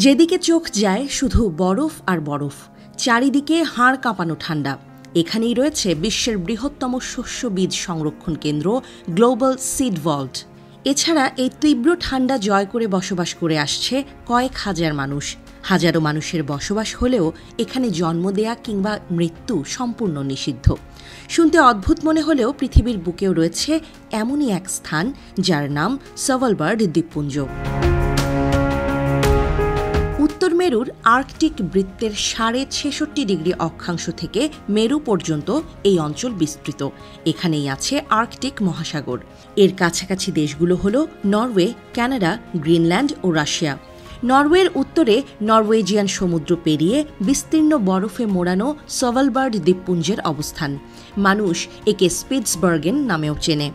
যেদিকে চোখ যায় শুধু বরফ আর বরফ, চারিদিকে হাড় কাঁপানো ঠান্ডা। এখানেই রয়েছে বিশ্বের বৃহত্তম শস্য বীজ সংরক্ষণ কেন্দ্র গ্লোবাল সিড ভল্ট। এছাড়া এই তীব্র ঠান্ডা জয় করে বসবাস করে আসছে কয়েক হাজার মানুষ। হাজারো মানুষের বসবাস হলেও এখানে জন্ম দেয়া কিংবা মৃত্যু সম্পূর্ণ নিষিদ্ধ। শুনতে অদ্ভুত মনে হলেও পৃথিবীর বুকেও রয়েছে এমনই এক স্থান যার নাম সভালবার্ড দ্বীপপুঞ্জ। উত্তর মেরুর আর্কটিক বৃত্তের ৬৬.৫ ডিগ্রি অক্ষাংশ থেকে মেরু পর্যন্ত এই অঞ্চল বিস্তৃত। এখানেই আছে আর্কটিক মহাসাগর। এর কাছাকাছি দেশগুলো হল নরওয়ে, কানাডা, গ্রিনল্যান্ড ও রাশিয়া। নরওয়ের উত্তরে নরওয়েজিয়ান সমুদ্র পেরিয়ে বিস্তীর্ণ বরফে মোড়ানো সভালবার্ড দ্বীপপুঞ্জের অবস্থান। মানুষ একে স্পিটসবার্গেন নামেও চেনে।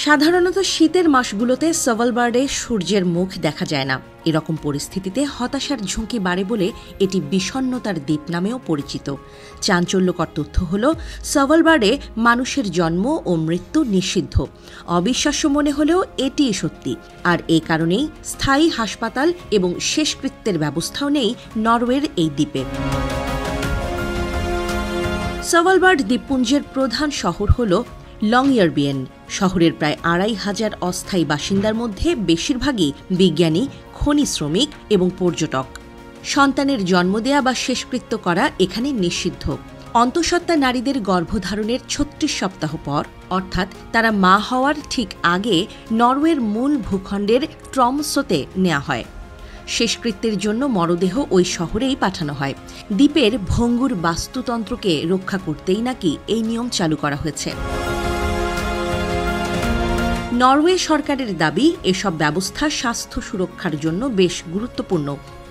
সাধারণত শীতের মাসগুলোতে সভালবার্ডে সূর্যের মুখ দেখা যায় না। এরকম পরিস্থিতিতে হতাশার ঝুঁকি বাড়ে বলে এটি বিষণ্ণতার দ্বীপ নামেও পরিচিত। চাঞ্চল্যকর তথ্য হল, সভালবার্ডে মানুষের জন্ম ও মৃত্যু নিষিদ্ধ। অবিশ্বাস্য মনে হলেও এটিই সত্যি। আর এই কারণেই স্থায়ী হাসপাতাল এবং শেষকৃত্যের ব্যবস্থাও নেই নরওয়ের এই দ্বীপে। সভালবার্ড দ্বীপপুঞ্জের প্রধান শহর হল লংইয়ারবিয়েন। শহরের প্রায় ২৫০০ অস্থায়ী বাসিন্দার মধ্যে বেশিরভাগই বিজ্ঞানী, খনি শ্রমিক এবং পর্যটক। সন্তানের জন্ম দেয়া বা শেষকৃত্য করা এখানে নিষিদ্ধ। অন্তঃসত্ত্বা নারীদের গর্ভধারণের ৩৬ সপ্তাহ পর, অর্থাৎ তারা মা হওয়ার ঠিক আগে, নরওয়ের মূল ভূখণ্ডের ট্রমসোতে নেওয়া হয়। শেষকৃত্যের জন্য মরদেহ ওই শহরেই পাঠানো হয়। দ্বীপের ভঙ্গুর বাস্তুতন্ত্রকে রক্ষা করতেই নাকি এই নিয়ম চালু করা হয়েছে। নরওয়ে সরকারের দাবি, এসব ব্যবস্থা স্বাস্থ্য সুরক্ষার জন্য বেশ গুরুত্বপূর্ণ,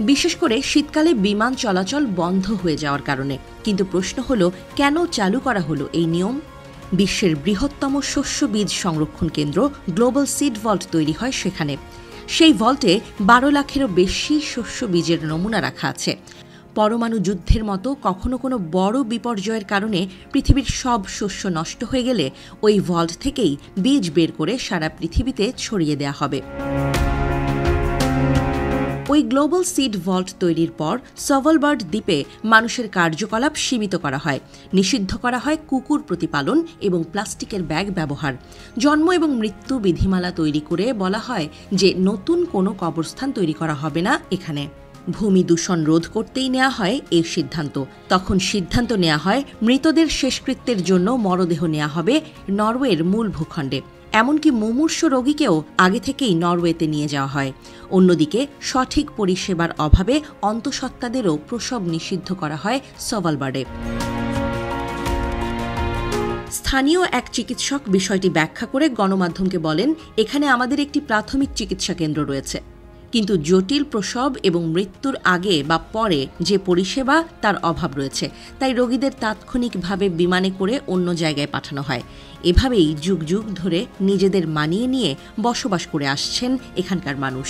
বিশেষ করে শীতকালে বিমান চলাচল বন্ধ হয়ে যাওয়ার কারণে। কিন্তু প্রশ্ন হল, কেন চালু করা হলো এই নিয়ম? বিশ্বের বৃহত্তম শস্য বীজ সংরক্ষণ কেন্দ্র গ্লোবাল সিড ভল্ট তৈরি হয় সেখানে। সেই ভল্টে ১২ লাখেরও বেশি শস্য বীজের নমুনা রাখা আছে। পরমাণু যুদ্ধের মতো কখনো কোনো বড় বিপর্যয়ের কারণে পৃথিবীর সব শস্য নষ্ট হয়ে গেলে ওই ভল্ট থেকেই বীজ বের করে সারা পৃথিবীতে ছড়িয়ে দেয়া হবে। ওই গ্লোবাল সিড ভল্ট তৈরির পর সভালবার্ড দ্বীপে মানুষের কার্যকলাপ সীমিত করা হয়। নিষিদ্ধ করা হয় কুকুর প্রতিপালন এবং প্লাস্টিকের ব্যাগ ব্যবহার। জন্ম এবং মৃত্যু বিধিমালা তৈরি করে বলা হয় যে নতুন কোনো কবরস্থান তৈরি করা হবে না এখানে। ভূমি দূষণ রোধ করতেই নেওয়া হয় এই সিদ্ধান্ত। তখন সিদ্ধান্ত নেওয়া হয় মৃতদের শেষকৃত্যের জন্য মরদেহ নেওয়া হবে নরওয়ের মূল ভূখণ্ডে। এমনকি মুমূর্ষ রোগীকেও আগে থেকেই নরওয়েতে নিয়ে যাওয়া হয়। অন্যদিকে সঠিক পরিষেবার অভাবে অন্তঃসত্ত্বাদেরও প্রসব নিষিদ্ধ করা হয় সভালবার্ডে। স্থানীয় এক চিকিৎসক বিষয়টি ব্যাখ্যা করে গণমাধ্যমকে বলেন, এখানে আমাদের একটি প্রাথমিক চিকিৎসা কেন্দ্র রয়েছে, কিন্তু জটিল প্রসব এবং মৃত্যুর আগে বা পরে যে পরিষেবা তার অভাব রয়েছে। তাই রোগীদের তাৎক্ষণিকভাবে বিমানে করে অন্য জায়গায় পাঠানো হয়। এভাবেই যুগ যুগ ধরে নিজেদের মানিয়ে নিয়ে বসবাস করে আসছেন এখানকার মানুষ।